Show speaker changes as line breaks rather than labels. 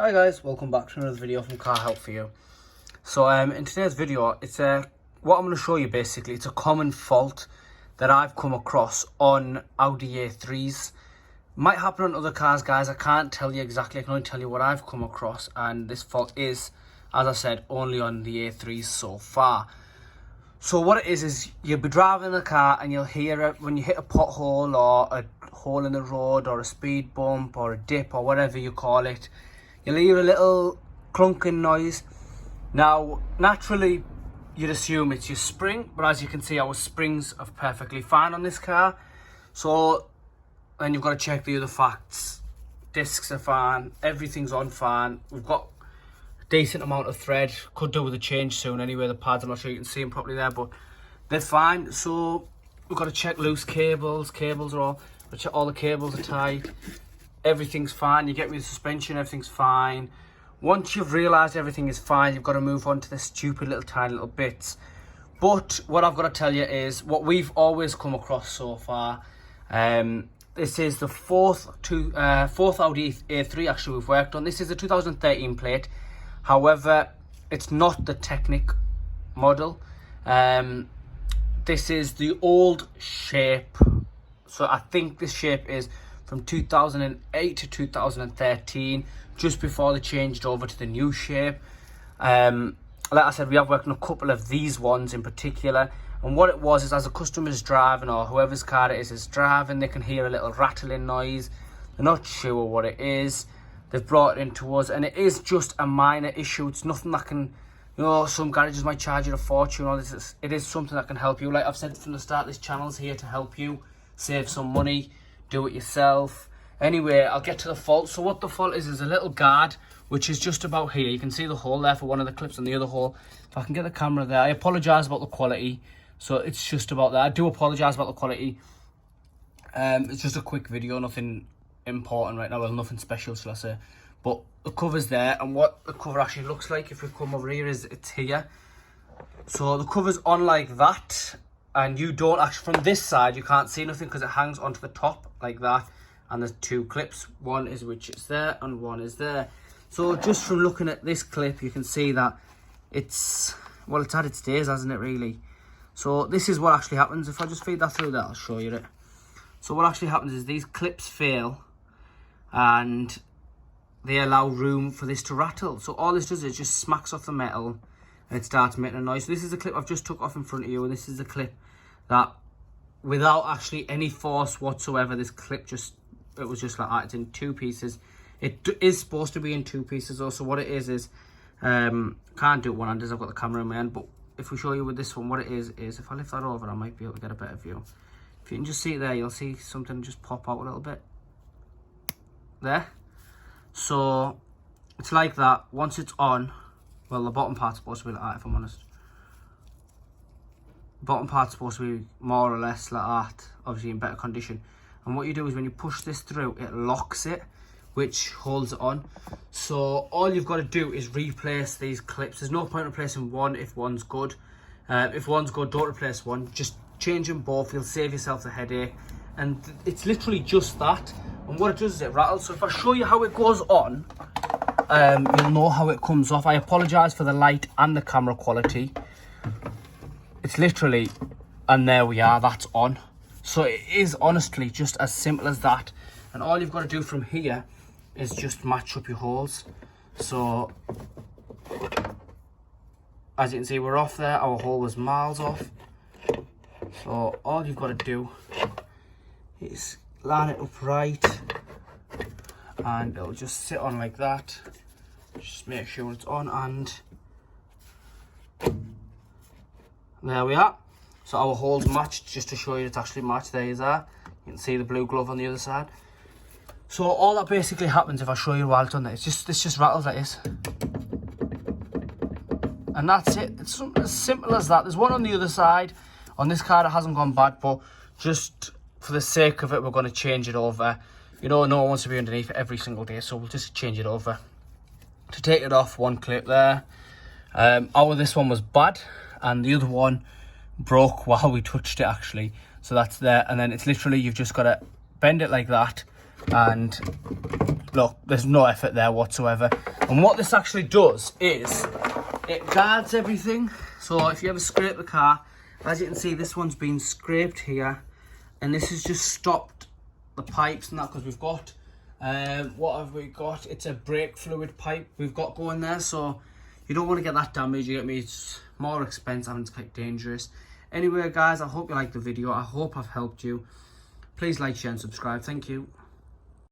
Hi guys, welcome back to another video from Car Help for You. So in today's video, it's what I'm going to show you basically, it's a common fault that I've come across on Audi A3s. Might happen on other cars, guys. I can't tell you exactly, I can only tell you what I've come across, and this fault is, as I said, only on the A3s so far. So what it is you'll be driving the car and you'll hear it when you hit a pothole or a hole in the road or a speed bump or a dip or whatever you call it. You'll hear a little clunking noise. Now, naturally, you'd assume it's your spring, but as you can see, our springs are perfectly fine on this car. So then you've got to check the other facts. Discs are fine, everything's on fine. We've got a decent amount of thread. Could do with a change soon anyway. The pads, I'm not sure you can see them properly there, but they're fine. So we've got to check loose cables. Cables are all the cables are tight. Everything's fine. You get with the suspension, everything's fine. Once you've realised everything is fine, you've got to move on to the stupid little tiny little bits. But what I've got to tell you is what we've always come across so far. This is the fourth Audi A3 actually we've worked on. This is a 2013 plate. However, it's not the Technic model. This is the old shape. So I think this shape is from 2008 to 2013, just before they changed over to the new shape. Like I said, we have worked on a couple of these ones in particular, and what it was is as a customer's driving, or whoever's car it is driving, they can hear a little rattling noise. They're not sure what it is. They've brought it into us, and it is just a minor issue. It's nothing that can, you know, some garages might charge you a fortune. Or this it is something that can help you. Like I've said from the start, this channel's here to help you save some money. Do it yourself. Anyway, I'll get to the fault. So what the fault is a little guard, which is just about here. You can see the hole there for one of the clips, and the other hole, if I can get the camera there. I apologise about the quality. So it's just about that. I do apologise about the quality. It's just a quick video, nothing important right now. Well, nothing special, shall I say. But the cover's there, and what the cover actually looks like, if we come over here, is it's here. So the cover's on like that. And you don't actually, from this side, you can't see nothing because it hangs onto the top like that. And there's two clips. One is which is there and one is there. So just from looking at this clip, you can see that it's had its days, hasn't it, really? So this is what actually happens. If I just feed that through there, I'll show you it. So what actually happens is these clips fail and they allow room for this to rattle. So all this does is just smacks off the metal and it starts making a noise. So this is the clip I've just took off in front of you, and this is the clip that, without actually any force whatsoever, this clip it was just like that. It's in two pieces. It is supposed to be in two pieces though. So what it is can't do it one-handed. I've got the camera in my hand, but if we show you with this one, what it is if I lift that over, I might be able to get a better view. If you can just see it there, you'll see something just pop out a little bit there. So it's like that. Once it's on, well, the bottom part's supposed to be like that, if I'm honest. The bottom part's supposed to be more or less like that, obviously in better condition. And what you do is when you push this through, it locks it, which holds it on. So all you've got to do is replace these clips. There's no point replacing one if one's good. If one's good, don't replace one. Just change them both. You'll save yourself a headache. And it's literally just that. And what it does is it rattles. So if I show you how it goes on, you'll know how it comes off. I apologise for the light and the camera quality. It's literally, and there we are, that's on. So it is honestly just as simple as that. And all you've got to do from here is just match up your holes. So as you can see, we're off there. Our hole was miles off. So all you've got to do is line it up right, and it'll just sit on like that. Just make sure it's on, and there we are. So our holes matched, just to show you it's actually matched. There you are. You can see the blue glove on the other side. So all that basically happens, if I show you while it's on there, this just rattles like this. And that's it. It's as simple as that. There's one on the other side. On this car it hasn't gone bad, but just for the sake of it, we're going to change it over. You know, no one wants to be underneath it every single day, so we'll just change it over. To take it off, one clip there. This one was bad, and the other one broke while we touched it actually. So that's there, and then it's literally, you've just got to bend it like that, and look, there's no effort there whatsoever. And what this actually does is it guards everything. So if you ever scrape the car, as you can see, this one's been scraped here, and this has just stopped the pipes and that, because we've got what have we got? It's a brake fluid pipe we've got going there, so you don't want to get that damaged. You get me? It's more expensive and it's quite dangerous. Anyway guys, I hope you liked the video. I hope I've helped you. Please like, share and subscribe. Thank you.